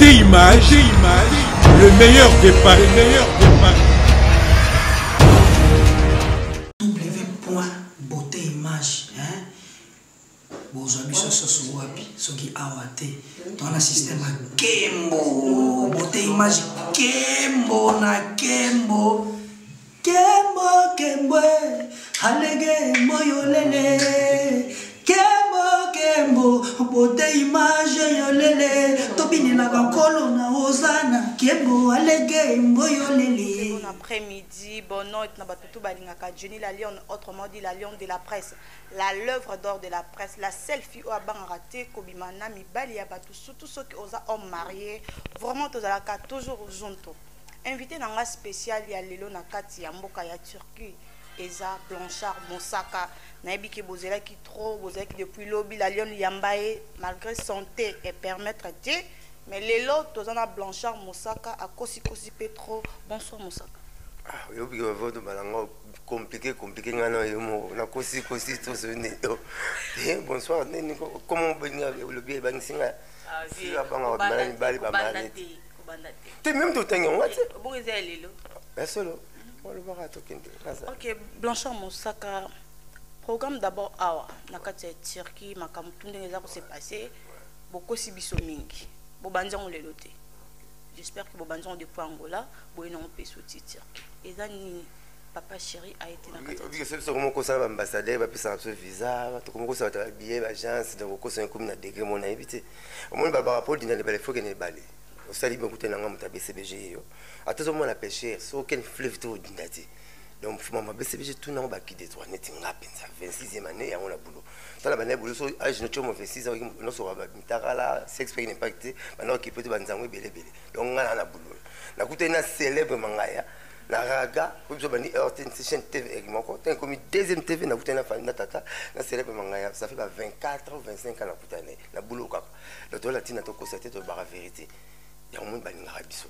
Image, le meilleur des paris, Beauté Image, hein? Bozwa biso soso wapi, soki awate. Dans le système à Kembo, Beauté Image, Kembo na Kembo. Kembo, alege moyolele. Kembo, Beauté Image yolele. Tobini na kankolo na ozana. Kembo, alege moyolele. Bon après-midi, bon non, Johnny la Lion, autrement dit la Lion de la presse, l'œuvre d'or de la presse, la seule fille au ban raté, Kobimana, Mibali, Yabatou, surtout ceux qui ont hommes mariés, vraiment tous à la toujours junto. Invité dans un spécial, il y a Lelo Nakati, Yamboka, ya Turquie, Eza, Blanchard, Monsaka, Naibi qui bozela qui trop, bozela qui depuis lobby, la Lion Yambaye, malgré santé et permettre de. Mais les lots, tous en a Blanchard, Moussaka, à Kosi Petro. Bonsoir Moussaka. Ah, oui, oui, compliqué, on a Kosi tout ce bonsoir, comment on peut dire le biais bansinga? Si la banque a bali, t'es même tout un an, bon, ils est les lots. Ok, Blanchard, Moussaka. Programme d'abord, Awa, Nakati Turquie, Makamutunde, les arbres s'est passé, beaucoup si bisomingi. Bobanzan les lotés. J'espère que Bobanzan depuis Angola, Boynon peut soutenir. Et Zani, papa chéri a été dans le oui, c'est comment on s'en ambassadeur, puis ça a visa, comment on s'en billet, agence, donc on s'en comme degré mon invité. Au moins, Barbara Paul dit qu'il faut qu'il y ait des balais. Au salut, beaucoup de gens ont BCBG. À tout moment, la pêcheur, c'est aucun fleuve tout d'indati. Donc, maman BCBG, tout le monde a quitté 3 net, 26e année, on a boulot. Dans la banane, boulot, je ne sais pas, 26 ans, on se voit, Mitara, s'exprime impacté, maintenant qui peut être banzangou, belé. Donc, on a boulot. La coûte est célèbre mangaya, la raga, comme je dis, chaîne TV, comme deuxième TV, na coûte na tata, la célèbre mangaya, ça fait 24 ou 25 ans la coûte année, la boulot kaka. Le toit latin a tout constaté de la vérité. Il y a un monde banin rabisso.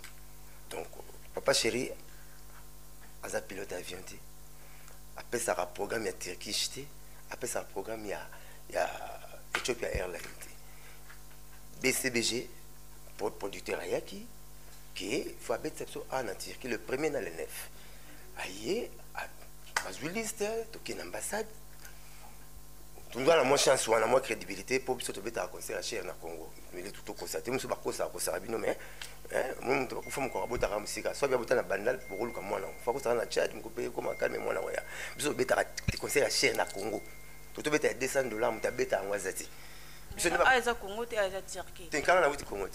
Donc, papa chéri, Aza pilote avion, après ça, programme il y a Turkish, après ça, programme il y a Ethiopia Airlines, BCBG, producteur Ayaki, qui est Fabet Sepso en Turquie, le premier dans le 9. Aïe, à Zuliste, tu es une ambassade. Tu dois avoir chance ou avoir crédibilité pour que tu aies un concert à Cher dans le Congo. Mais il est tout au constaté, je ne sais pas quoi ça a bien nommé. Moi, je ne sais pas comment on a musique. Soit bien un bandal pour rouler comme moi. Il faut que ça soit Tchad, je peux comme un calme moi. Je vais faire un concert à Cher dans le Congo. Tu dois faire $200, tu dois faire un Wazati. Ah, c'est Congo, tu es Turquie. Tu es quand on a vu Congo.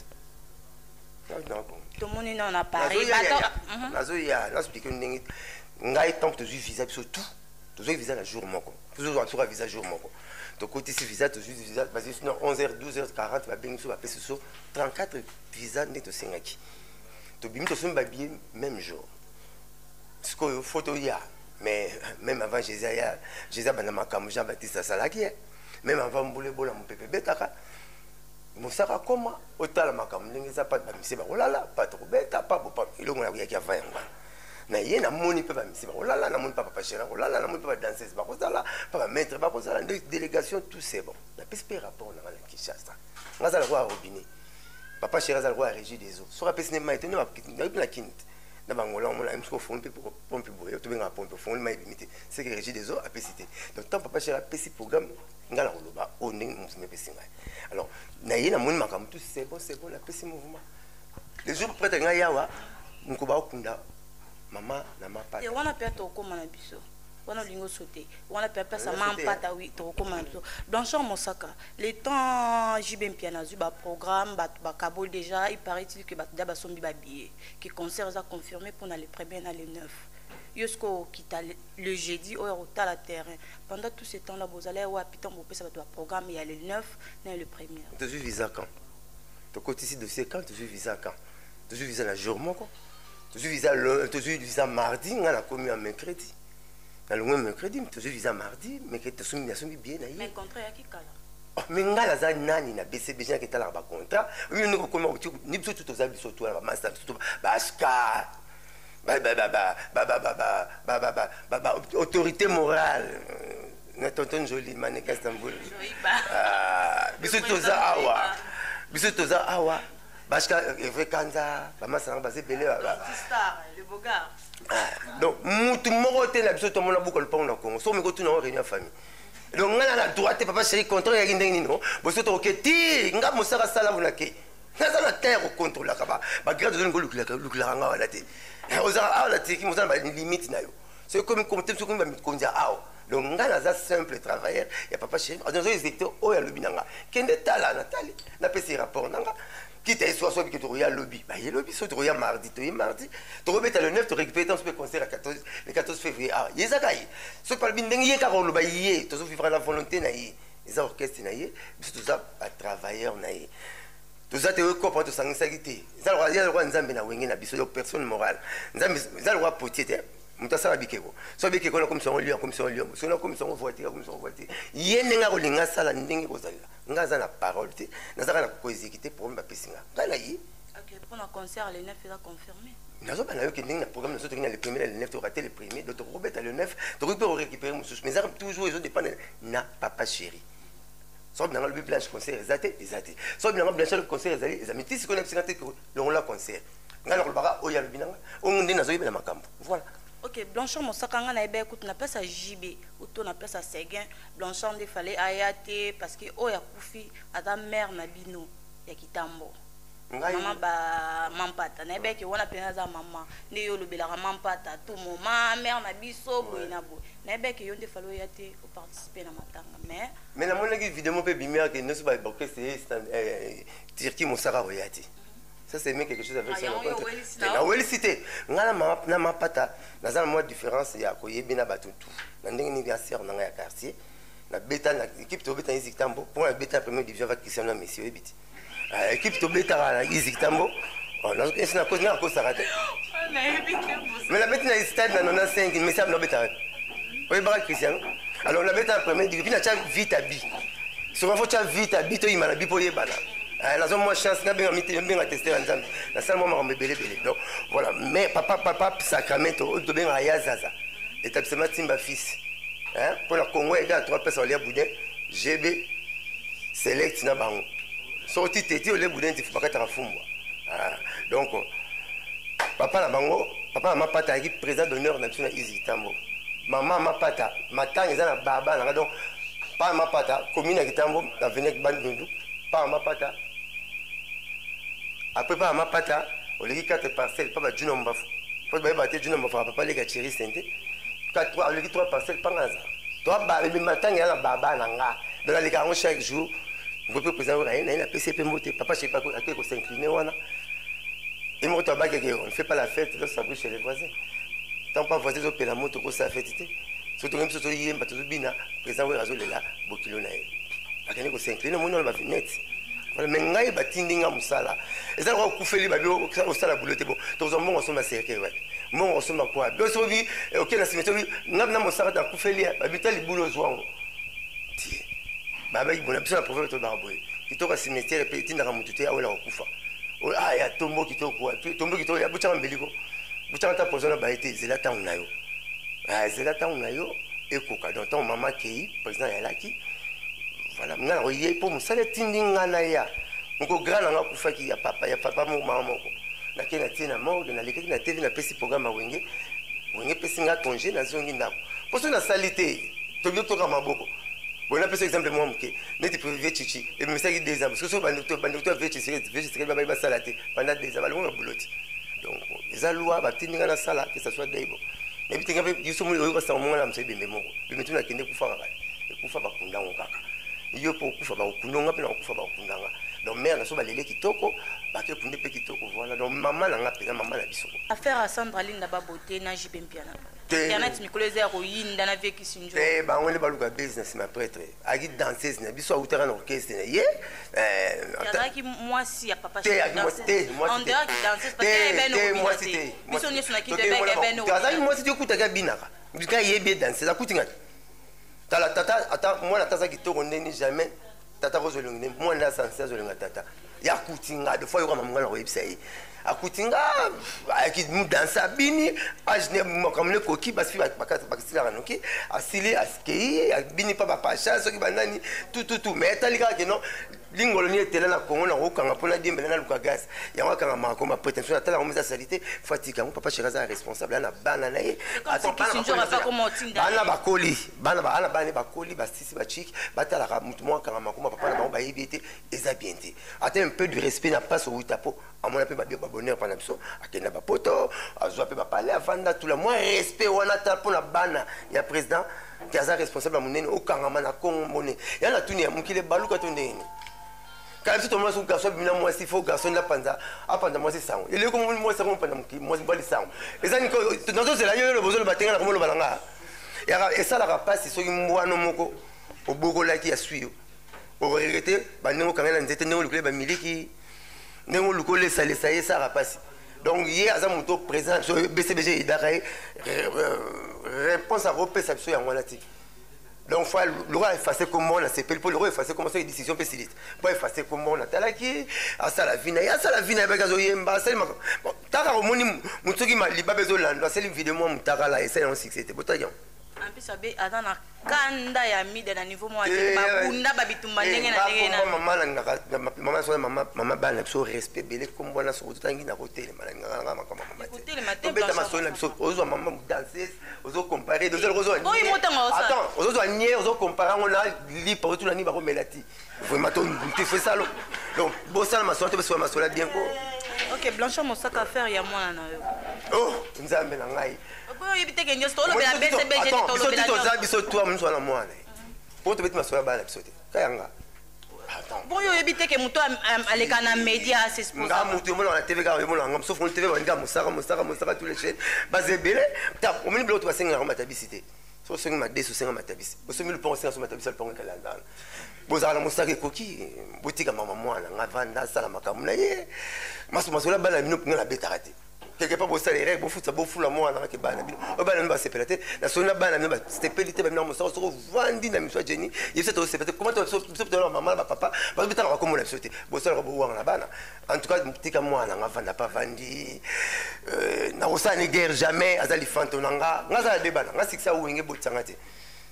Tout le monde est en Paris. Il y a un temps que tu as visa sur tout. Tu as visa le jour moko. Tu as visa le jour moko. Donc côté si visa tu as visa parce que sinon 11h 12h40 va bien sur va passer sur 34 visas net au Singaki. Tu bim to somba billet même jour. Ce que photo il y a mais même avant Jésus banama comme Jean-Baptiste Salaki même avant Mboule Bola mon pépé betaka. Mosaka comment autant la makam n'engeza pas de bamisi ba olala pas trop beta pas pas il on a qui a 20 na ye na moni pe bamisi ba olala na moni papa chéra olala na moni papa danseuse ba kozala papa maître ba kozala délégation tout c'est bon la pespé rapport na la Kinshasa ngaza la roi robinet papa chéra za la roi régie des eaux sur la pespé na été na la kint na bangola on a msko fond pe pour pompe boye to benga pompe fond mai limité c'est que régie des eaux a pécité donc tant papa chéra pesi programme ngala koloba oning musime pesinga alors na ye na moni makambo tout c'est bon la pesi mouvement les jours près de ngayawa nkoba okunda maman na mapa et on a perdu au comment na biso on a lingo sauté on a perdu ça man pata oui to comment biso Blanchard Moussaka les temps JB Mpianazu ba programme ba kabol déjà il paraît-il que ba d'aba sombi ba billet qui concert a confirmé pour les premiers dans les 9 Yosko qui t'a le jeudi au à la terrain pendant tout ce temps là vous allez ou piton vous ça va programme il y a le 9 dans le premier tu as visa quand tu côté ici dossier quand tu as visa quand tu as visa la journée quoi tu as visa mardi on a commis un mercredi dans le mercredi tu as visa mardi mercredi tu as soumis bien mais contrat à qui kala mais ngala za nani na BCBG qui t'a la contrat oui nous comment ni tout aux habits surtout la master tout baska autorité morale tonton joli mannequin Istanbul biso toza awa Bashka Hervé Kanza, Bama Sarang Basé Belé. Star, le beau gars. Donc, tout le monde est là, tout le monde a beaucoup de temps au Congo. Sauf que tout le monde est réuni en famille. Donc, on a la droite, papa chéri, contre les Guinéens. Vous êtes ok, ti, nga Moussara Salavunake. N'a pas la terre au contrôle là, bah, grâce à une goulou, la tête. Aux arts, la tête qui nous a une limite. C'est comme tu ce qu'on va me dire. Donc, on a un simple travailleur, il n'y a pas chéri. Dans les secteurs, oh, il y a le binanga. Qu'est-ce que tu as là, Nathalie? N'a pas ces rapports, nanga. Qui t'a soit que tu regardes le lobby. Bah, il y a le lobby, soit tu regardes mardi, tu mardi. Tu reviens le 9, tu récupères ton concert le 14 février. Ah, il y a ça. Ce que tu as dit, Carole, bah, il y a tout ça, vivre la volonté, les orchestres, tout ça, à travailleur, tout ça, tu es comprendre, tu sens ça, il y a le roi Nzambe, il y a personne morale. Nzambe, il y a le roi Potier. Mutasa bikeko so bikeko na commission lieu so na commission voiture yene nga kolinga sala ndenge kozala ngaza na parole te nazaka na ko exécuter problème ba pesinga ngana yi. OK, pour le concert le 9 il a confirmé. Nazo bana yo ke ndenge na programme nazo tokina le premier le 9 to rater le premier d'autres Robert le 9 to peut récupérer mususu mais ça toujours ils ont dépend na papa chéri. So bina le blanche concert ezate so bina blanche le concert ezali ezami tisi ko na psinga te ko la concert ngana ko baka oya le bina on ndena zo yebela makambo voilà. OK, Blanchard Mosakanga na ebe écoute na place à JB ou to na place à Seguin. Blanchard il fallait ayate parce que oh ya kufi ata mère na bino ya kitambo. Maman ba mampata na ebe ke wana pena za maman ne yo lobela mampata tout moment mère na biso boina bo. Na ebe ke yo nde fallait ayate pour participer na matanga mais na mona ki vidéo pe bimia ke no so ba boke c'est Turquie Mosara oyate. Ça c'est même quelque chose avec ça. Na weli cité. Ngala na mapata. Na za moi différence ya ko yebina batutu. Na ndenge ni anniversaire na ya quartier. Na beta na équipe to beta Izik Tambo. Pour la beta première division avec Cristiano Messi ebiti. Équipe to beta na Izik Tambo. On a essayé na cause na cause raté. Mais la beta na stade na 95 mais ça na beta. Oui bra Cristiano. Alors la beta première division na vite à bi. Souvent faut vite à bi to imana bi pour yebana. La zone moi chance n'a bien testé ensemble la salle moi m'a belé donc voilà mais papa sacramento de bien aya zaza établissement Timba fils hein pour la Congo il y a 3 personnes les boudin GB select na bango sorti tete les boudin il faut pas être fumba donc papa la bango papa m'a pata qui président d'honneur national Izik Tambo maman m'a pata matang ils na baba na donc pas m'a pata commune à Kitambo la venir bandundu pas m'a pata. Après pas ma pata, on les 4 parcelles, pas de Juno Mbafou. Pas de battre Juno Mbafou, pas les gâcheries sente. 3 parcelles par hasard. Toi, le matin, il y a la baba nanga. Dans les 40 chaque jour, vous pouvez présenter rien, la PCP monté. Papa, je sais pas à quoi s'incliner. Et moi, on ne fait pas la fête, là, ça brûle chez les voisins. Tant pas voisins, on la moto, ça fait. Surtout même si on y est, tout bien, présent, on va résoudre là, Bokilo Nae. À quoi s'incliner, on va finir. Mais ngai batindinga musala eza ko kufeli babio osala boulotte bon to zo mongo soma serke ouais mongo soma quoi bio so vi OK na cimetière ngam na musala ta kufeli babita libulo zwango ti baba ibona biso na prophète to baboy kitoka cimetière pe tinda kamutute awela kufa ah ya tombo kitoko tombo kitoko ya bucha mbeliko bucha ta pozona ba été zela ta unayo ah zela ta unayo ekoka donc ton maman qui président ya laki. Voilà, ngana oye pour musala tindinga na ya ngoko grana nga kufaki ya papa mo mama moko na kena tina morgue na lekeki na TV na pesi programme wenge pesi nga congé na zongi ndako poso na salité to bio to kama boko bona pesi exemple moi mke neti privé chichi et me saki 2 ans parce que so bandito vechi c'est ba salate pendant 2 ans ba longa bouloti donc les loi ba tindinga na sala que ça soit daibo mais bitinga pe yuso mo yo sa mo na msebe memo bimetu na kende kufa kaka kufa ba kundango kaka iyo po kufa ba kunonga pe na kufa ba kundanga donc mère na so ba lele kitoko ba ke kunde pe kitoko voilà donc maman na ngapela maman na biso affaire à Sandra Linda ba beauté na JP Mpiana Mpiana ti mikoleze ya koyinda na veki sinjo ba ngole ba luka business ma prêtre agi danseuse na biso utera na orchestre na ye yaki moi si ya papa on dirait que danseuse parce que ben no moi c'était biso ni sona kite ben no azali moi c'était kutaka binaka bika yebe danseuse akutinga tala tata ata moi na tata kitoko ndeni jamais tata kozolongi moi na sansa zolonga tata ya kutinga de fois yo kama mungala website akutinga aki mudansa bini ajne mokamle koki basi bakasila kanoki asili askei bini pa pasha soki banani tout mais talika ke non lingolo ni etela na Congo na okanga pona diembela na luka gas ya wakanga mako ma prétention atala ko mesa salité fatika mon papa cheraza responsable na bana na ye attends bana bakoli bana bakoli basisi ba chiki batala ka mutu mo kanga mako ma papa na ba yebite eza bien te ata un peu de respect na passe au tapo amona pe ba bonheur pana biso akenda ba poto azwa pe ba parler avanda tout le moins respect wana ta pona bana ya président qui est responsable monene okanga mana Congo monene ya na tuni ya mukile baluka to ndeni. Quand tu tombes sur le garçon, moi, il faut garçon la panza, apprendre moi c'est ça. Il est comme moi c'est comme pendant moi c'est pas les ça. Et ça dans c'est là le besoin de battre comme le balanga. Et ça la rapace c'est une moi no moko au bogo là qui a suivi. Au regretté, ba nengo kangela nzete nengo lukule ba miliki. Nengo lukole ça ça rapace. Donc hier à mon tour présent sur BCBG idarae réponse à repé ça sur en walati. Donc, le roi effacer comment on a CP, le roi effacer comment ça une décision pessimiste. Pour effacer comment on a talaki, à ça la vie, à ça la vie, avec Azoyemba, c'est bon. Tara au moni, Mutsugi m'a liba bezolan, c'est une vidéo moi, Mutara là, et c'est un succès, c'est botaillon. En plus, attends, kanda ya mi de niveau moi, bakunda babitumba ndenge na ndenge na. Maman bana so respect belé comme bona so tangi na hotel malanga comme maman. Hotel matin. Beta masona biso ozo maman danser, ozo comparer, ozo ozo. Attends, ozo nier, ozo comparer on a li pour tout la ni ba melati. Vraiment tu fais ça donc bossa ma sorte parce que ma sola bien ko. OK, Blanchard mon sac à faire ya moi na yo. Oh, nzambe na ngai. Boyo yibite ke nyosto lo bela BCBG to lo bela. Biso biso toi mso na moi. Pour te mettre ma sola bana biso te. Kayanga. Bon, yo yebite ke muto aleka na média c'est exposé. Nga muto mo na TV ga mo na ngam sauf on TV ba nga musaka tous les chaînes. Bazebele, ta o mini bloto basenga ngama tabisité. So senga ma deso senga matabisi. Bo semi le penser sur matabisi le penga kala ndana. Bo za na musaka koki, botika mama mwana nga vanda sala makamu na ye. Masola bana bino ngala betarate. Quelque part, vous savez, les règles, vous fou la moi, qui ban, au ban, va se pélater, la sonne ban, c'était pelleté, même non, ça se vendit, la mission Jenny, il s'est aussi peut-être comment tu as maman, papa, parce que tu as comment la sauté, vous savez, vous la banane. En tout cas, petit comme moi, on n'a pas vendu, n'a pas de guerre jamais, à Zali Fantonanga, n'a pas de débat, n'a pas ça où il y a beaucoup de sangati.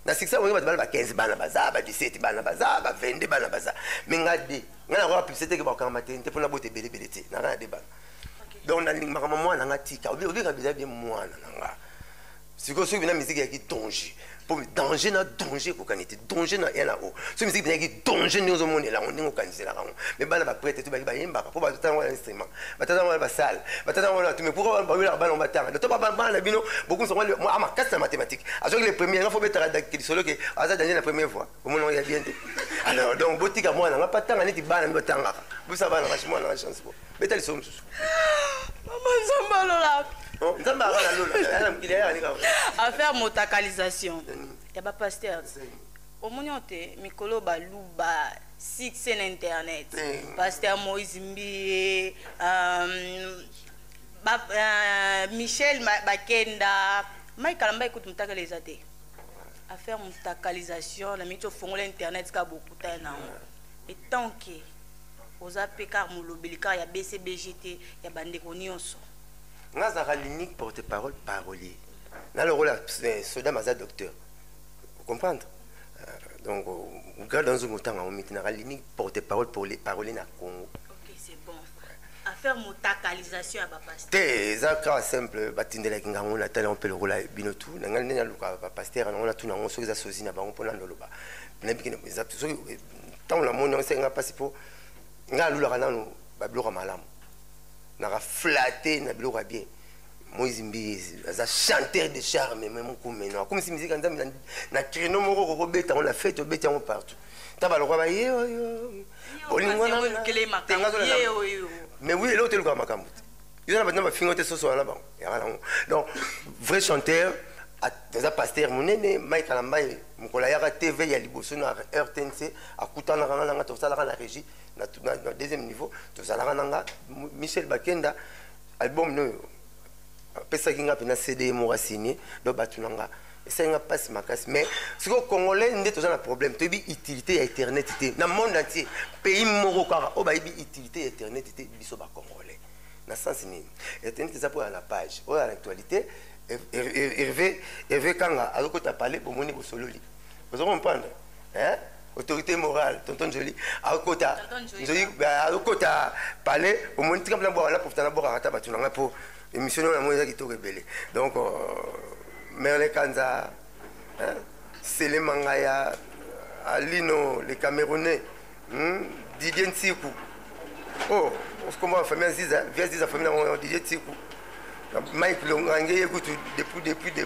Na 6 ans, on va 15 bana baza, 17 bana baza, 22 bana baza. Mais on a dit, on a pas publicité que on matin, pour la beauté belle belle, n'a rien de débat. Donc on a dit maman na ngatika obi ka bisa bien moi na siko so bina musique ya ki danger pour danger na danger ko kanité danger na ela o so musique ya ki danger ni ozo monela on ningo kanisela rango mais bana ba prêtre to ba yemba pour ba tata ngwa instrument ba tata ngwa ba salle ba tata ngwa tu mais pourquoi ba la bana on batanga to ba bana bino beaucoup sont moi ama casse mathématique avec les premiers il faut mettre la solo que aza danger la première fois au moment il y a bien alors donc botika moi na pas tanga neti bana batanga bu sa bana machimo na chance ko beta les sommes affaire motakalisation ya ba pasteur au moniote mikolo baluba six en internet pasteur Moïse Mbi Michel Bakenda Mike Kalamba écoute motakaliser affaire motakalisation la mito fongola internet ka beaucoup tana et tant que aux APK Moulobelika ya BCBGT ya bandeko nyonso ngazaka l'unique porte-parole parolier na le rôle soda maza docteur vous comprendre donc regarde dans un temps on mettra l'unique porte-parole pour les paroliers na Congo. OK, c'est bon. Affaire motakalisation à ba pasteur te za ka simple batindela kinga on a tala on peut le rôle binotu na ngani na luka ba pasteur on a tout na on so za sozi na bango pona ndoloba na bikine za so tant la moni on senga pas pour nga lula kana no ba bloka malamu na flatter na bloka bien Moïse Mbi za chanteur de charme même comme si musique na créneau moko ko beta on la fête au beta on partout taba lo ba ye mais oui l'autre le makambo il y a maintenant fingote so so là-bas donc vrai chanteur des pasteur monene Mike Kalamba mukola ya TV ya liboso na RTNC akutana kana nga to sala kana régie na deuxième niveau to sala kana Michel Bakenda album no pesa kinga pena CD mo signé do batunanga ça nga passe makasi mais ce que congolais ndé to za problème to bi utilité ya internet té na monde entier pays moko kaka o ba bi utilité ya internet té biso ba congolais na sens ni internet ça pour la page ou à l'actualité Hervé Kanga aloko ta parler pour moni bosololi vous comprendre hein autorité morale, tonton Jolie, à Okota, Jolie, à Okota, palais, au moins, tu as là pour t'en avoir à ta battue, pour émissionner la moitié qui t'a rebellé. Donc, Merle Kanza, Sele Mangaya, Alino, les Camerounais, Didier Ntsikou. Oh, comment la famille Aziza, via Aziza, la famille Didier Ntsikou. Mike Longangé, écoute, depuis.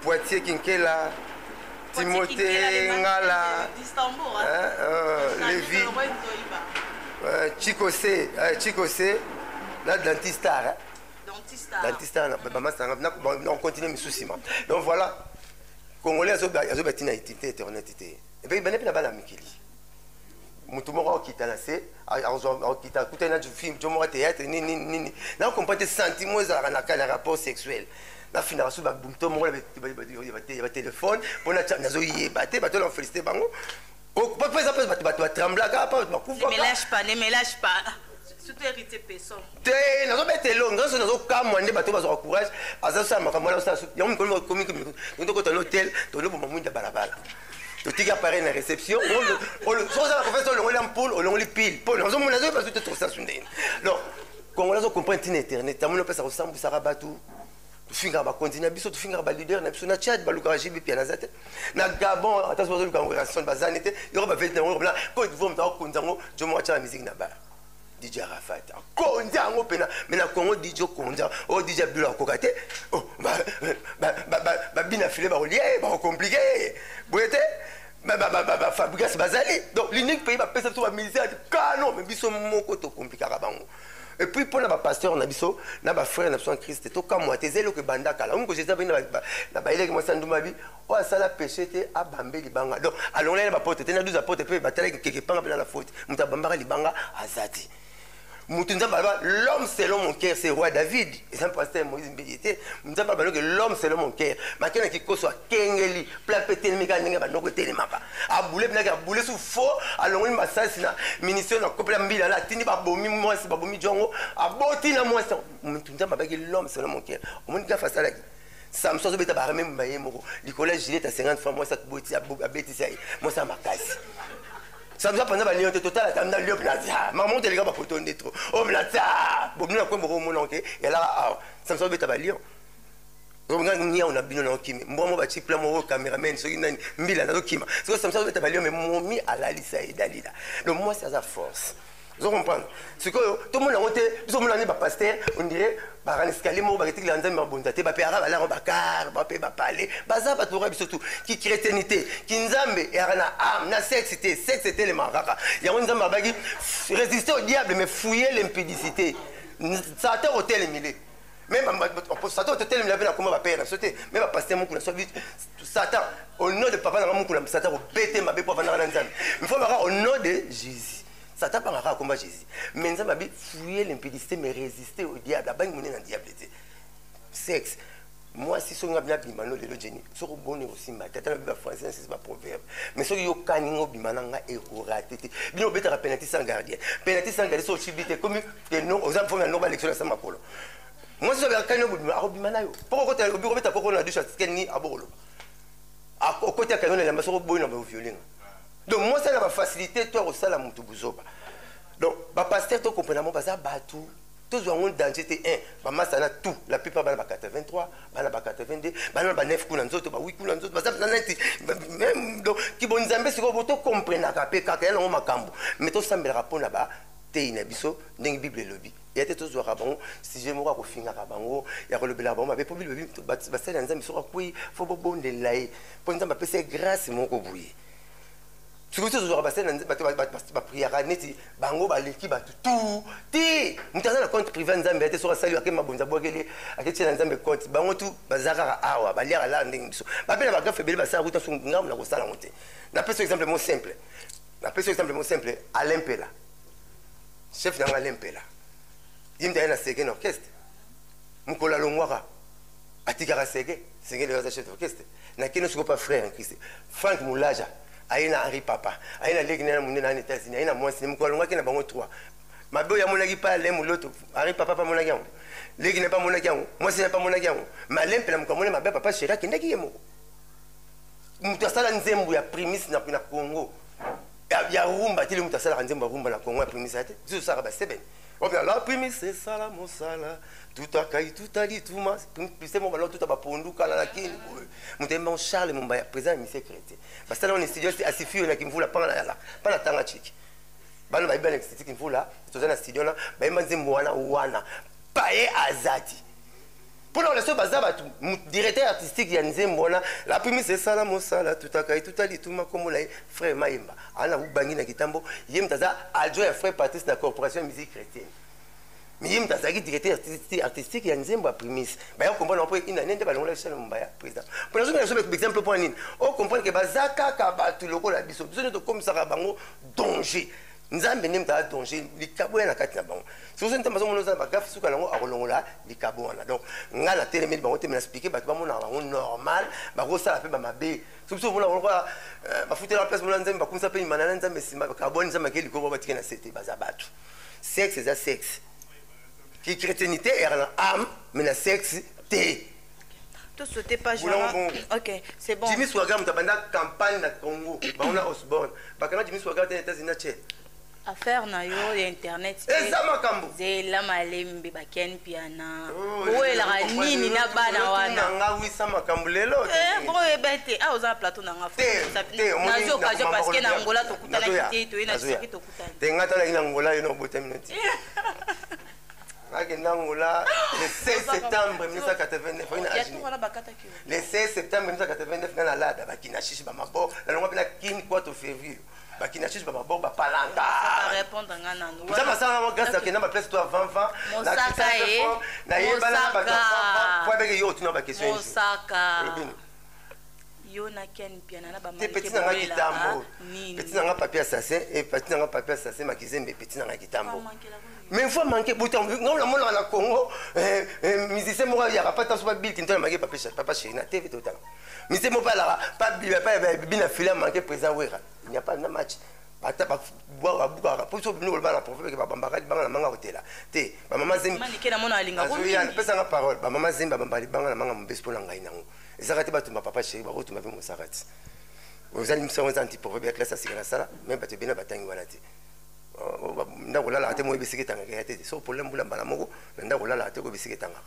Poitiers, Kinkela. Timothée, Ngala, Lévi, Chikose, la dentista. Dentista, on continue mes soucis. Donc voilà, Congolais, ils ont bâti une identité, éternité. Et bien, il y a un Mikili. Moutoumora qui t'a lancé, qui t'a écouté un film, tu m'as théâtre, ni. Là, on comprend tes sentiments, un rapport sexuel. Na fina rasu ba bumto mo la ba téléphone pour na nazo yebate ba to la féliciter bango o pas exemple ba trembla ka pas ba kufa ne mélange pas surtout hérité personne te nazo bete long nazo kamwande ba to ba zo courage aza sa makamala sa ya mo ko komi ko to l'hôtel to lo mo mwinda balabala to tiga pare na réception on le so za professeur le rolam pool on le pile pour nazo mo nazo ba tout ça sundé non quand on a comprendre internet tamuno pesa ressemble ça rabatu finga ba continuer biso to finga ba leader na biso na Tchad ba luka jibi pia na zate na Gabon attention ba luka congregation ba zanete yo ba vete na bla ko vous mta ko nzango jo mo cha musique na ba DJ Arafat ko nzango pena mais na Congo DJ konza o DJ Abdullah kokate oh ba bina filé ba relier ba compliqué boyete ba Fabrice Bazali donc l'unique pays ba pesa to ba misère canon mais biso moko to compliqué ka bango. Et puis pour les pasteurs, on a biso, na ba frère, na en Christ, to comme moi, t'es zélo que banda kala. On que j'étais venu na ba ile que moi ça nduma bi, o ça la péché te a bambé libanga. Donc allons là ba porte, t'es na 12 apôtres puis batale quelque part dans la faute. Muta bambara libanga azati. Mutunza baba l'homme selon mon cœur, c'est roi David. Et ça pasteur Moïse Mbédité, muta baba que l'homme selon mon cœur. Makena qui ko soit kengeli, pla pété le méga ninga ba noko télé mapa. A boulé bna boulé sous faux, allons une massage na ministère na couple mbila la tini ba bomi moi si ba bomi jongo, a boti na moi ça. Mutunza baba que l'homme selon mon cœur. Au monde ka face à la Samson beta ba même baye moko. Le collège Gilet à 50 francs moi ça boti a beti ça. Moi ça ma casse. Ça nous a pendant la lion total à lion plaza maman te les gars ba photo ndetro oh plaza bon nous quoi mo mon onké et là ça me beta ba lion donc on a bino na okimi mbo ba chi plan mo cameraman so nani mbila na okima so ça me beta ba lion mais mon mi à la lisa et dalila donc moi c'est sa force vous comprenez c'est que tout le monde a monté tout le monde a pasteur on dirait ba ran escalier mo ba ketik la nzambe bonza te ba pe ara ba bakar ba pe ba parler baza ba toura surtout qui chrétienté qui nzambe et ana âme na sexité c'était les maraka ya nzambe ba qui résister au diable mais fouiller l'impudicité Satan hôtel milé même Satan hôtel milé na comment ba père sauter même pasteur mon kuna so Satan au nom de papa na mon kuna Satan bêter ma be pour vendre nzambe il faut voir au nom de Jésus. Satan pas un combat Jésus. Mais nous avons fouiller l'impudicité, mais résister au diable. La banque monnaie dans le diable. Sexe. Moi, si je suis bien bimano le génie, je suis bon aussi. Ma tête est français, c'est pas proverbe. Mais si je suis caningo bimana et raté. Bien au better pénalité sans gardien. Pénalité sans gardien, c'est aussi comme que nous, aux enfants, nous avons l'élection à Samakolo. Moi, si je suis caningo bimana, pourquoi tu as au bureau, tu as pourquoi on a dû chasser ni à Bolo. À côté de canon, il y a un bon violin. Donc moi ça va faciliter toi au sala mutubuzoba. Donc ba pasteur to comprendre mo baza batu tous ont un danger te 1 ba masana tout la plupart ba 83 ba 82 ba 9 kuna nzoto ba 8 kuna nzoto baza même donc ki bon nzambe siko boto comprendre ka pe ka ya no makambo mais to sambela rapona ba te ina biso ndenge bible lobi ya te to zo ka bango si je mo ka ko finga ka bango ya ko lobela bango ba pe bible ba sala nzambe so ka kui fo bo bonde lai po nzambe pese grâce mo ko buye. Ce que tu as passé dans la prière, bango baleki batu tout ti mutana na compte privé nzambe ate so sali akema bonza bokele aketi na nzambe compte bango tout bazaka awa baliara la ndenge biso babela baka febele basala kuta so ngam na kosala ngote na peso exemple mon simple Alain Pela chef na Alain Pela yimda na sege na orchestre mukola longwaka atikara sege le chef d'orchestre na kino siko pas frère en Christ Frank Moulaja aina Henri Papa aina legi na munene na États-Unis aina moi c'est mko longa kina bango 3 mabe ya monaki pa le muloto Henri Papa pa monaki yango legi na pa monaki yango moi c'est pas monaki yango malem pe la mko monene mabe papa chéra kindaki yemo mutu asala nzembo ya primis na Congo ya rumba tele mutu asala nzembo ya rumba na Congo ya primis ate zo saka ba seben obia la primis c'est sala mosala tout akai tout ali tout ma c'est mon ballon tout ba ponduka la kini mutu mba Charles Mumbaya président du secrétaire parce que là on est studio c'est asifiyo na kimvula pana tanga chiki bana ba ibana esthétique kimvula tozana studio na ba imba nzembo wana paye azati. Pour le reste, le directeur artistique il y a nzembo la première c'est ça la mosala tout akai tout ali tout ma comme la frère Maïmba ana ubangi na kitambo yem taza adjoint frère Patrice na corporation musique chrétienne mais yem taza qui directeur artistique il y a nzembo a primis ba ya comprendre après ina nende ba longola Charles Mumbaya président pour la zone de exemple pour nini on comprend que bazaka ka batu loko la biso zone de comme ça bango danger nzambe nem ta danger likabo na kati na bango so so ntambazo mono za bagafi suka lango akolongola likabo wana donc nga na télé bango te me expliquer ba ba mona bango normal ba ko sala pe ba mabe so so mona ba futer la place mona nzambe ba kumsa pe manana nzambe sima ba carbone nzambe ke likabo ba tikena sete ba za batu sexe c'est sexe qui chrétienté est en âme mais la sexe té tout sauter pas genre OK c'est bon Jimmy Swaggart mutabanda campagne na Congo ba on a Osborne ba kana Jimmy Swaggart na États-Unis chez affaire na yo ya internet eza makambo zela malembe bakeni piana oela nini na bana wana nga wisa makambo lelo bro ebete a oza plateau na ngafu na zo occasion parce que na Angola tokutana kiti to ina siki tokutana te ngata la ina Angola yo no botem noti Angola le 16 septembre 1989 le 16 septembre 1989 na lada bakina shishi ba mabo na longa pela kin quoi to février bakina chiche ba mabo ba palanga répondre ngana no ça ça na grâce à ma place toi 20 na yeba na ba fois avec yo tu na ba question Mosaka yo na ken piana na ba manke petit na kitambo petit na papier assassin et petit na papier assassin makizembe petit na kitambo mais une fois manqué bouton non la mona na Congo musicien mo ya pas tant sur bill kinto na manqué papa chéri na TV total musicien mo pas là pas bina filer manqué président Wera il n'y a pas de match bata ba boire buka pour so bino ba na prophète ba bambaka banga na manga hotela te ba mama zemba manike na mona alinga ko ya pesa na parole ba mama zemba bambali banga na manga mbesi pona ngai nango ezakati ba tumba papa chéri ba ko tumba mo sakati vous allez me savoir anti prophète ya classe sikana sala même ba te bina batangi wana te ndako lala ate mo ebisiki tanga ke so problème bula mbala moko ndako lala ate ko bisiki tanga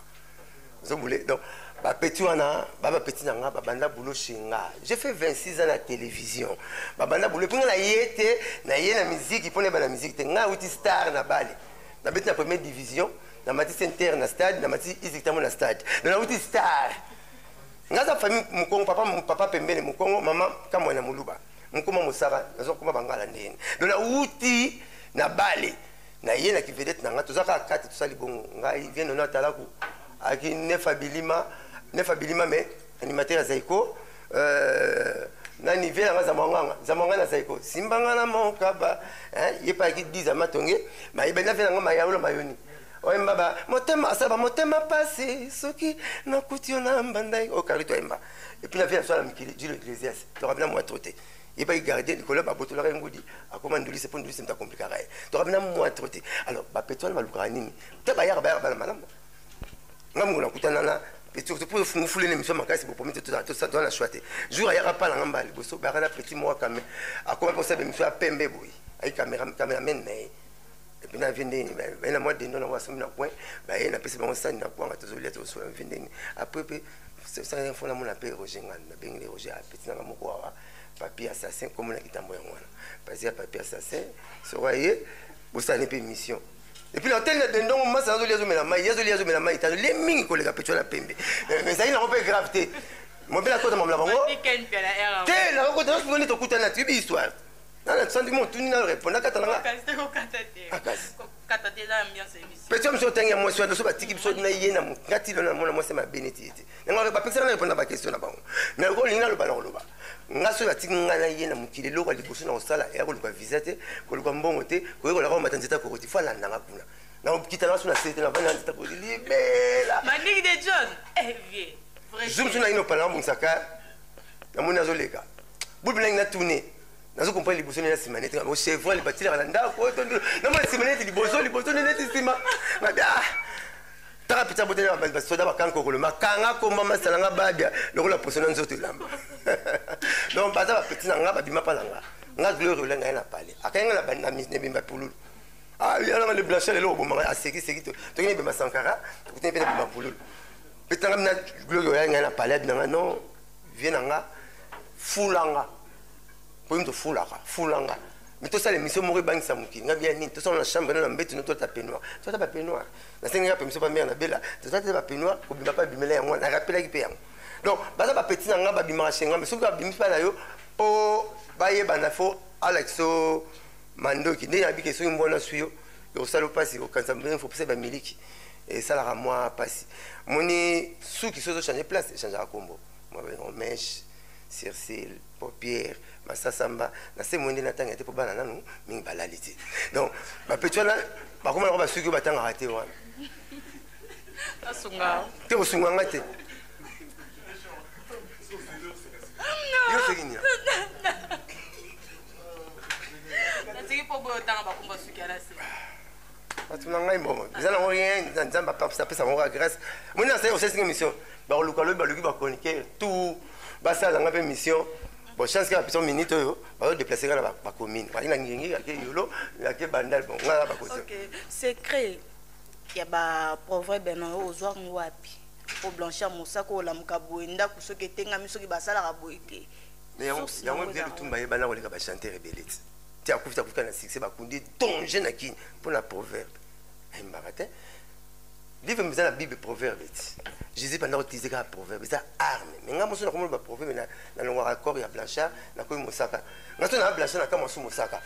zo boulé donc ba petit wana ba petit nanga ba banda boulot chinga j'ai fait 26 ans à la télévision ba banda boulot pinga na yete na yena musique pone ba la musique te nga uti star na bali na beti na première division na matisi interne na stade na matisi exactement na stade na uti star nga za famille mukongo papa pembele mukongo mama kama na muluba mukoma musara nazo kuma bangala ndeni na uti na bale na yena ki vedette na ngato zaka kati to sali bongo ngai vient na talaku aki nefa bilima mais animateur zaiko na niveau nga za mwanga na zaiko simbanga na mokaba yepa ki 10 amatonge ma ibena vena nga mayaulo mayoni oye mbaba motema asaba motema passé soki na kutiona mbandai o karito emba et puis la vie sur la mikili dit l'Ecclésiaste tu rabina moi troté il va garder Nicolas Babotola Ngudi a commandé c'est pour nous c'est compliqué tu rabina moi troté alors ba pétrole ba lukanini te ba yara ba malam ngamu na kutana na surtout pour fouler l'émission makasi pour promettre tout ça dans la choité jour yara pas la ngambali boso ba na petit moi quand même a comment pour ça émission pembe boy avec caméraman mais et puis na vende na moi de non on na point ba na pese ba on ça na point to zolia to so vende après ça info na mon appel Roger ngana bengi Roger a petit na moko wa papier assassin comme na kitambo yango wana parce que papier assassin so voyez bosa ne pe mission et puis l'hôtel de ndongo masa zo liazo mela mai ta les mingi ko le kapetcho la pembe mais ça il n'a pas gravité mo bela ko mo la bango te la ko de so ni to kutana tu bi histoire na sentiment tu ni na répondre katana kata te la ambiance émission petit monsieur tenga mo so so batiki so na yena mo ngati na mo se ma benetite ngwa ba pesa na répondre ba question na bango mais ko linga lo bala lo ba ngaso batiki ngana yena mukile lo kwa liboso na osala ya ko lo visa te ko lo mbongo te ko ko la ko matanzita ko ti fala nanga kuna na okita na so na sete na bana nzita ko libela maniki de John vie vrai zoom so na ino pala mo saka na mo na zo leka bulbula na tourner nazo comprendre liboso na simanete mo chevron le batira na ndako to na mo simanete liboso ne neti sima na bia ta nga pita bote na ba soda ba kanko koloma kanga ko mama salanga babia lokola posona nzoto lamba donc baza ba petit na nga ba bima pa nga gloire la nga na pale akenga la banda misne bimba pululu ah yana le blanchel le obo manga aseki to ngene bima sankara to ngene bima pululu petanga na gloire la nga na pale na non viens nga fulanga pour me fulanga mais tout ça les missions mori bang samuki nga bien ni tout ça na chambre na mbetu to ta peignoir to ta peignoir na senga permission pas mère na bela to ta peignoir ko bima pas bimela yango na rappela ki pe yango donc baza ba petit na nga ba bima chenga mais soki ba bimi pa na yo po ba ye bana fo Alexo Mandoki ne yabi ke so mbona suyo yo salo pasi au kansa bien faut passer ba miliki et ça la moi pasi moni sou qui so changer place changer à combo moi on mèche Circile, paupière, Massasamba, na se monde na tanga te po bana nanu mingi balaliti. Donc, ba petwana ba koma ba suki ba tanga raté wana. Asunga. Te bo sunga ngate. Yo segini. Na tiki po bo tanga ba kumba suki ala se. Batuna ngai bon. Bizana rien, nzamba pa ça peut ça mon grâce. Moi na c'est aussi une mission. Ba lokalo ba luki ba chroniquer tout. Basa la ngape mission bon chance que la petite minute yo ba déplacer na ba commune ba ina ngingi ya ke yolo ya ke bandal bon ngala ba côté OK secret ya ba proverbe na ozwa ngwapi pour blanchir mosako la mukaboenda kusoke tenga misoki basala ka boite mais yango bien tumba ye bana koleka ba chanter rebelite ti akufuta kufuta na succès ba kundi danger na kini pour la proverbe mbarate livre mais la Bible proverbe Jésus pendant utiliser ka proverbe ça arme mais nga moso na komo ba proverbe na longwa accord ya Blanchard na ko mosaka ngato na Blanchard na kama mosaka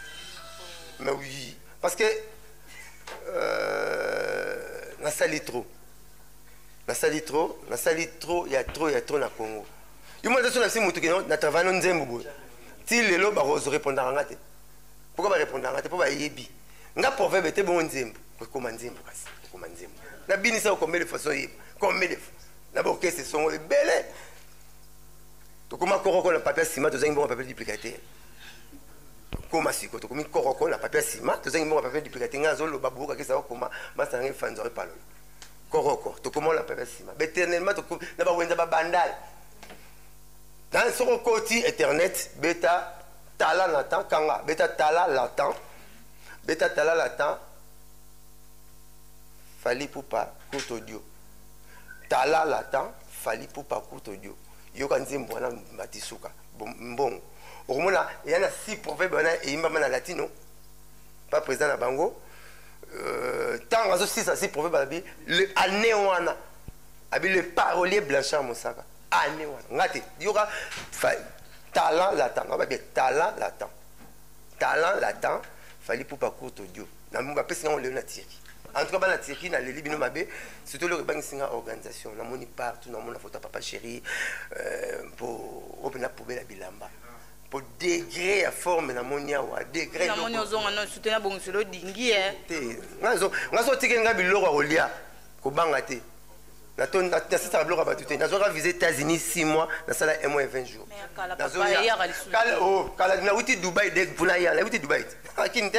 mais oui parce que na sali trop il y a trop na Congo yo mo ndaso na si mutu ke na travano nzembo bo ti lelo ba rose répondre ngate pourquoi ba répondre ngate pour ba yebi nga proverbe te bon nzembo ko koma nzembo kasi koma nzembo na binisa combien de façons combien de fois na boke ce sont belé to koma koroko na papier ciment to zangi bon papier duplicateur koma siko to komi koroko na papier ciment to zangi bon papier duplicateur ngazo lo babuka ke ça koma masangi fanzori palo koroko to koma la papier ciment éternellement to na ba wenza ba bandal dans ce côté internet beta tala latent kanga beta tala latent fali poupa court audio tala latent fali poupa court audio yo kanzembo na matisuka bon okomona yana si proverbe na eyimba na latino pas président na bango tant azo si proverbe abi le année wana abi le parolier Blanchard Mosaka année wana ngate yoka talent latent fali poupa court audio na mba pesa on le na tiki en tout cas bana tiki na leli bino mabe surtout le bangi singa organisation na moni partout na mona photo papa chéri pour opena poubelle bilamba pour degré à forme na moni wa degré na moni ozonga na soutenir bon solo dingi te ngazo tiki nga biloko kolia ko banga te na ton na ça bloque ba tout na zo visiter États-Unis 6 mois na sala 1 mois et 20 jours kala na wuti Dubai de puna ya na wuti Dubai akinte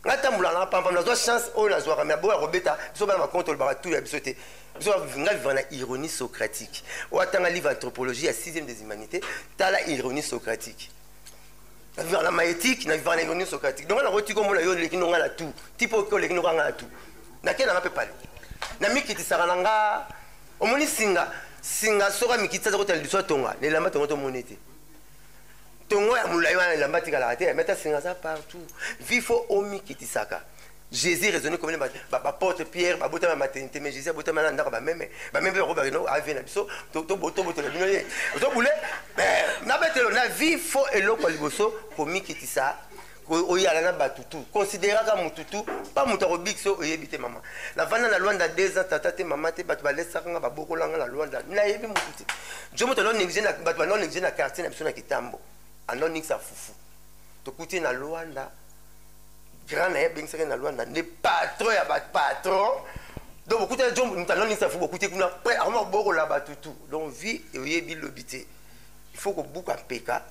ngatambula na pamba na zo chance o na zo mais boya robeta so ba ma contrôle ba tout ya bisoté so nga vivre na ironie socratique o atanga livre anthropologie à 6e des humanités tala ironie socratique na vivre na maéthique na vivre na ironie socratique donc na roti comme na yo leki no ngala tout tipo ko leki no ngala tout na kena na pe pale na mikiti sarananga omoni singa soka mikiti za kotala liso tonga le lamba tongo to monete tongo ya mulai wana lamba tikala te meta singa ça partout vifo omi kitisaka Jésus raisonné comme ba porte pierre ba bota ma maternité mais Jésus bota mana ndaka ba même roba no avena biso to boto la bino ye to boule na betelo na vifo eloko liboso komi kitisa ko yala na batutu considéraka mututu pas mutaro bixo oyebite mama na vana na Luanda 2 ans tata te mama te batu balesaka nga babokolanga na Luanda na yebi mututu je moto non négligé na batu non négligé na quartier na biso na Kitambo anon nixa fufu to kuti na Luanda grand na yebi ngisa na Luanda ne patron ya ba patron donc beaucoup de gens non nixa fufu kuti kuna près à bokola batutu donc vie oyebi lobité il faut que beaucoup apeka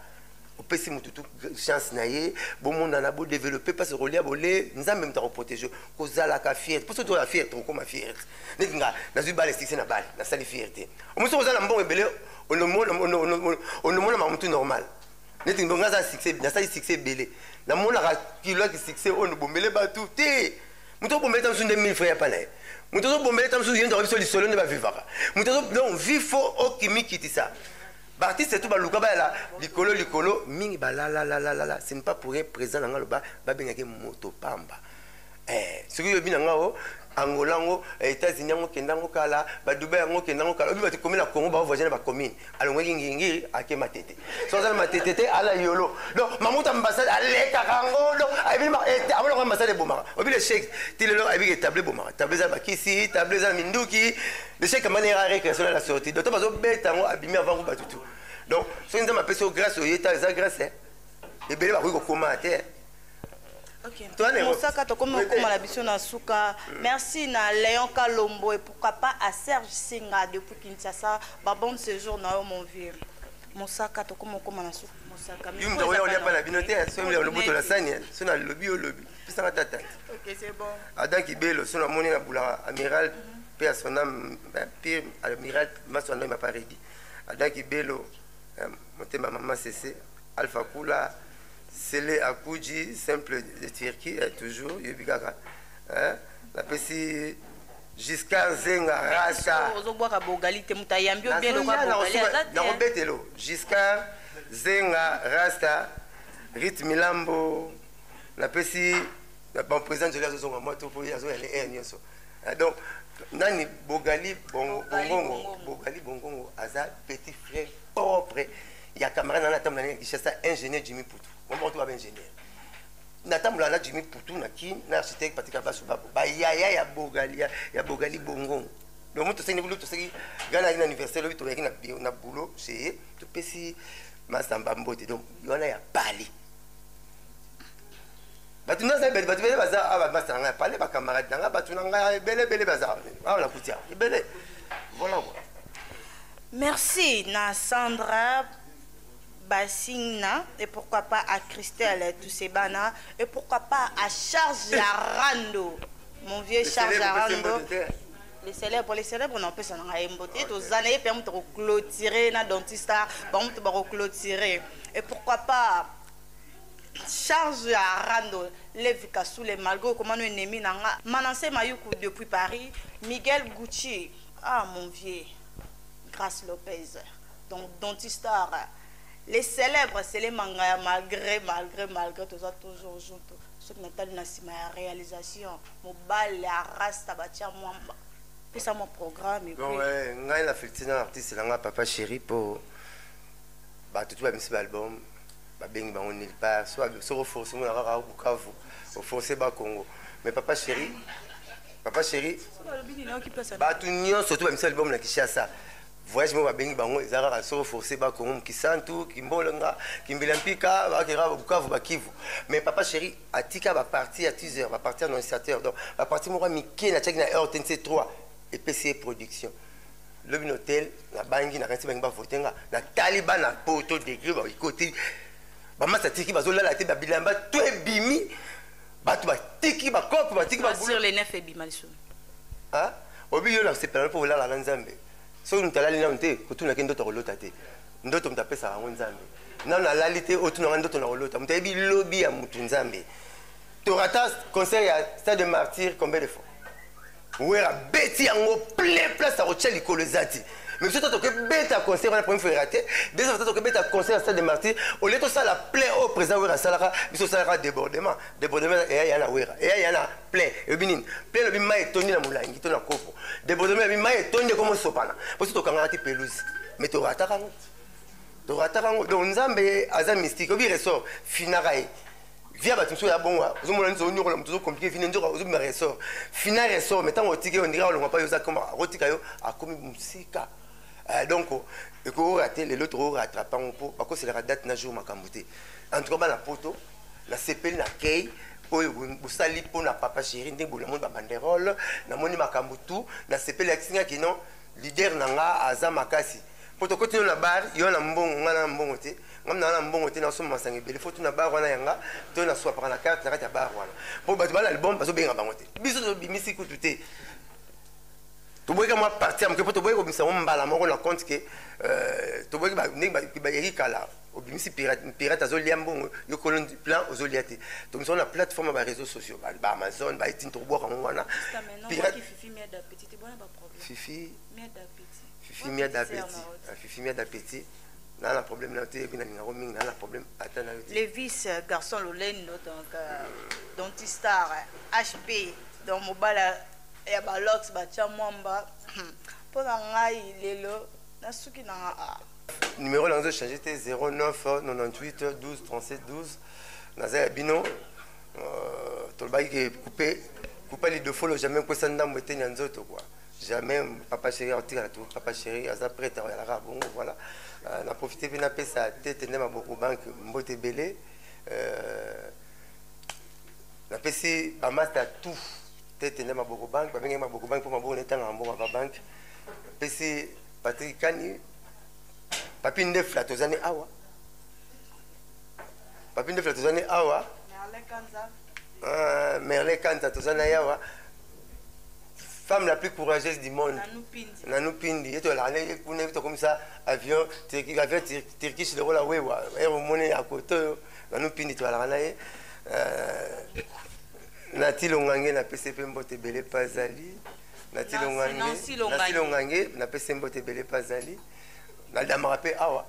opesi mutu tout chance na ye bomona na bo développer parce que rolia bolé nzambe mta protéger kozalaka fierté parce que toi la fierté comme ma fierté netinga na zuba les succès na bal na sali fierté omuso kozala mbongo ebele onomona mamutu normal netinga ngaza succès na sali succès belé na mona ka kilo ki succès on bombele batu te muto bombele tam sunde 1000 francs pa na muto bombele tam sunde yendo biso lisolo ne ba vivaka muto donc vifo okimi kitisa Baptiste c'est tout baluka ba la likolo mingi ba la ce n'est pas pour être présent dans le bas ba bengake moto pamba ce que yobi nanga o Angola ngo États-Unis ngo kendango kala ba Dubai ngo kendango kala obi ba commune la Congo ba voyager ba commune alongo ngingi ake matete so za matete ala yolo donc mamuta ambassade aleka kango donc abi ma amolo ambassade bomara obi le chèque tilelo abi ke table bomara table za bakisi table za minduki le chèque manière récréation la sortie donc bazo beta ngo abimi avant ko batutu donc so nza mapeso grâce au yeta za grâce et bele ba ko commenter. Ok. Mosaka tokomi okoma la biso na suka. Merci na Léon Kalombo et pourquoi pas à Serge Singa depuis Kinshasa. Ba bon séjour na mon vieux. Mosaka tokomi okoma na suka. Mosaka. Yum to on pas la binoté, so le boto la sani, so na lobby au lobby. Pisa tata. Ok, c'est bon. Adam Kibelo, so na moni na bula amiral paix son âme, pire amiral ma son nom m'a pas dit. Adam Kibelo, motema maman cessé, Alpha Kula Sele Akuji, simple de Turquie, toujours, Yubigaka. La pessi jusqu'à Zenga Racha. Jusqu'à Zenga Rasta, Rit Milambo, la pessi, la bon président de la zone, moi, tout pour y aller, donc, Nani Bogali Bongongo, Azad, petit frère propre. Il y a camarade dans la table qui cherche ingénieur Jimmy Poutou. On va trouver ingénieur. Na table là Jimmy Poutou na qui na architecte Patika Basuba. Ba ya Bogali Bongongo. Le monde c'est niveau tout c'est gana à l'université le to na boulot c'est tout pesi Masamba Mbote donc il y en a ya parler. Batu na bele baza aba masanga parler ba camarade nanga batu nanga bele baza. Ah la kutia. Bele. Voilà. Merci na Sandra Bassina et pourquoi pas à Christelle Toussebana et pourquoi pas à Charles Arando, mon vieux Charles Arando. Les célèbres on peut s'en embotter tous années permettre de clôturer na dentista permettre de clôturer et pourquoi pas Charles Arando lève sous les malgré comment nous ennemi nanga Manassé Mayuku depuis Paris Miguel Gucci ah mon vieux Grâce Lopez donc dentista les célèbres c'est les mangas malgré tout ça toujours jour ce qui Nathalie Nassima réalisation mobile la rasta batia mwamba puis ça mon programme et bon ouais ngai la félicité artiste là papa chéri pour bah tout ba album ba bengi ba on il part soit reforcer mon rara Bukavu reforcer ba Congo mais papa chéri bah tout nyon surtout ba album na Kinshasa voyage mo babengi bango ezara so forcer ba Congo Kisantu Kimbolanga Kimbilampika ba kera Bukavu ba Kivu mais papa chéri atika ba partir à 10h ba partir annonciateur donc ba partir mo Mickey na check na RTNC 3 et PCA production le bin hôtel na bangi na kanti bangi ba votenga na Taliban na poto degré ba côté ba masa tiki ba zolala te ba bilamba to ebimi ba to ba tiki ba kopi ba tiki ba sur les 9 ebimaliso ah obi yo na c'est pour pour la Nzambe so ntalali na nte kutuna ke ndoto kolota te ndoto mtapesa yango Nzambe na na lalite otuna ndoto na kolota mtayebi lobby ya mutu Nzambe torata concert ya Stade de Martyr combien de fois wera beti yango plein place à hotel ikolezati mais surtout to ke beta concert na première fois raté deuxième fois to ke beta concert à Stade de Martyr au lieu to ça la plein au président wera salaka biso salaka débordement et ya na wera et ya na plein et binine plein le mai toni na mulangi to na kopo débordement bi mai toni comme sopana parce que to kanga ti pelouse mais to rataka donc Nzambe aza mystique obi ressort finarai via batumso ya bonwa ozomona nzo nyoko la mtuzo compliqué fini nzo ozomba ressort final ressort metant otike on dirait on va pas yoza comme rotika yo akomi musika donc eko raté les autres rattrapant pour parce que c'est la date na jour makambuté en tout cas na poto la CPL na kay oyo busali pona papa chéri ndenge la monde ba banderole na moni makambutu na CPL ya kisinga kino leader nanga aza makasi pour te continuer na bar yo na mbongo ngana mbongo te ngam na mbongo te na so masanga bele faut na bar wana yanga to na soit par la carte na kati ya bar wana pour ba bala album bazo benga bango te biso to bimisi ku tuté to boyka moi partir am ke pour to boyka bimisa mbala moko na compte que to boyka ba ning ba yeri kala obimisi pirate azo liambongo yo kolon plan ozo liate to mso na plateforme ba réseaux sociaux ba Amazon ba itin to boka wana pirate Fifi mia d'appétit te bona ba problème Fifi mia d'appétit Fifi mia d'appétit Fifi mia d'appétit na problème na te bina ngaro mingi na problème atana les vices garçon Lolendo donc Dontistar HP dans mobile ya ba lox ba chamwamba pour ngai lelo na suki na numéro là on a changé c'était 09 98 12 37 12 naza bino tolbaki ke couper les deux follow jamais ko sanda mwete nyanzoto quoi jamais papa chéri otira tout papa chéri aza prêt à la bon voilà na profiter bien appeler sa tête ne maboko banque mbote belé na pesi ba master tout tête ne maboko banque ba benga maboko banque pour maboko netanga mbongo ba banque pesi Patrick Kani papi ndef la tozane awa papi ndef la tozane awa Merle Kanza tozana yawa femme la plus courageuse du monde Nanou Pindi et toi là on est comme ça avion Turkish le rôle à wewa et on monnaie à côté Nanou Pindi toi là Nati Longange na PCP mbote belé pazali Nati Longange na PCP mbote belé pazali na damarape awa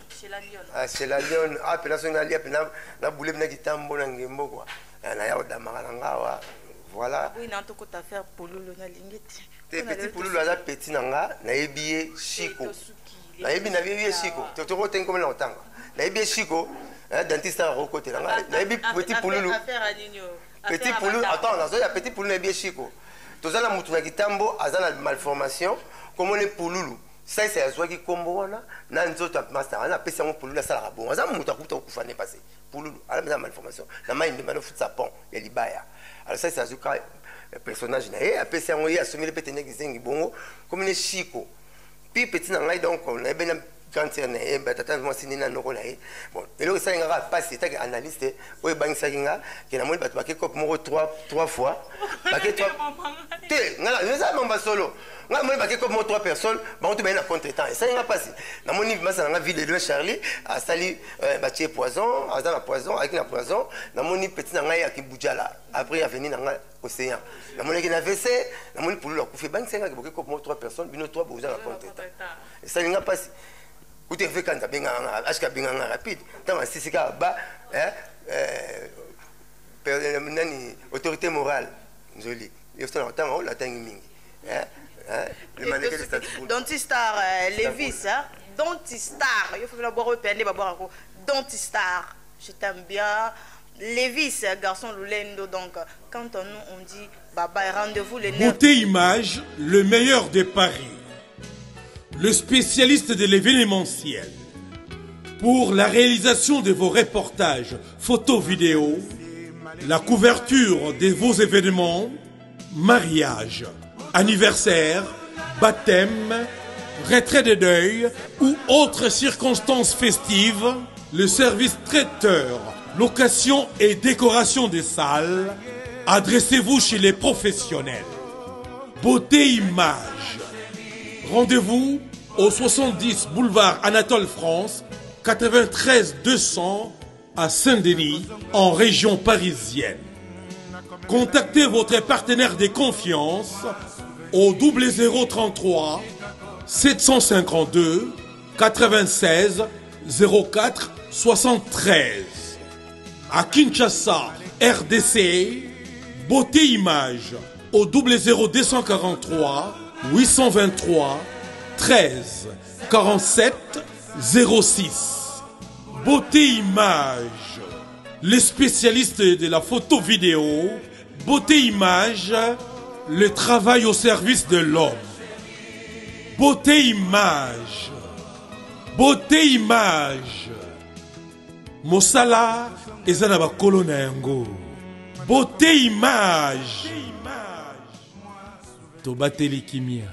chez la Lyon ah pena so na lia pena na boule na kitambo na ngembo quoi na ya damara ngawa voilà oui na to ko ta faire pololo na lingeti te petit pololo aza petit nanga na yebiye chiko na yebi na yebiye chiko to ko ten comme na otanga na yebiye chiko dentiste a côté nanga na yebi petit pololo petit pololo attends na zo ya petit pololo na yebiye chiko tozala mutu na kitambo azala malformation comme on est pololo ça c'est azwaki kombo wana na nzoto master ana pesa mo polulu sala bon aza mutu akuta kufa ne passé polulu ala meza malformation na mainde mano futsa pont ya libaya alors ça c'est azuka personnage na e apesa ngo ya asomile pete ne gizengi bongo comme ne chiko puis petit na ngai donc on a ben cancer na e batata mo sinina noko na e bon et là ça ngara passer ta analyste o bang sakinga ke na mo bat baké cop mo 3 fois baké 3 te ngala neza mamba solo nga mo baké cop mo 3 personnes ba on te ben na contretemps et ça nga passer na mo ni masa nga ville de Charlie a sali batie poison a dans poison avec la poison na mo ni petit na ngai ya kibujala après a venir na nga océan na mo ni na WC na mo ni pour le couper bang ça nga baké cop mo 3 personnes bino 3 boza na contretemps et ça nga passer où tu fais quand tu as bien rapide, tu as un bas, autorité morale, jolie. Il faut que tu aies Dontistar, Lévis, Dontistar, il faut que tu aies Dontistar, je t'aime bien. Lévis, garçon Lolendo, donc quand on dit baba, rendez-vous les 9. Beauté Image, le meilleur des paris. Le spécialiste de l'événementiel. Pour la réalisation de vos reportages, photos, vidéos, la couverture de vos événements, mariage, anniversaire, baptême, retrait de deuil ou autres circonstances festives, le service traiteur, location et décoration des salles, adressez-vous chez les professionnels. Beauté Image. Rendez-vous au 70 boulevard Anatole France, 93 200 à Saint-Denis, en région parisienne. Contactez votre partenaire de confiance au 0033 752 96 04 73. À Kinshasa, RDC, Beauté Image au 00243 823 13 47 06. Beauté Image, les spécialistes de la photo vidéo. Beauté Image, le travail au service de l'homme. Beauté Image, Beauté Image, Mosala ezana kolona yango. Beauté Image. Tobateli kimia.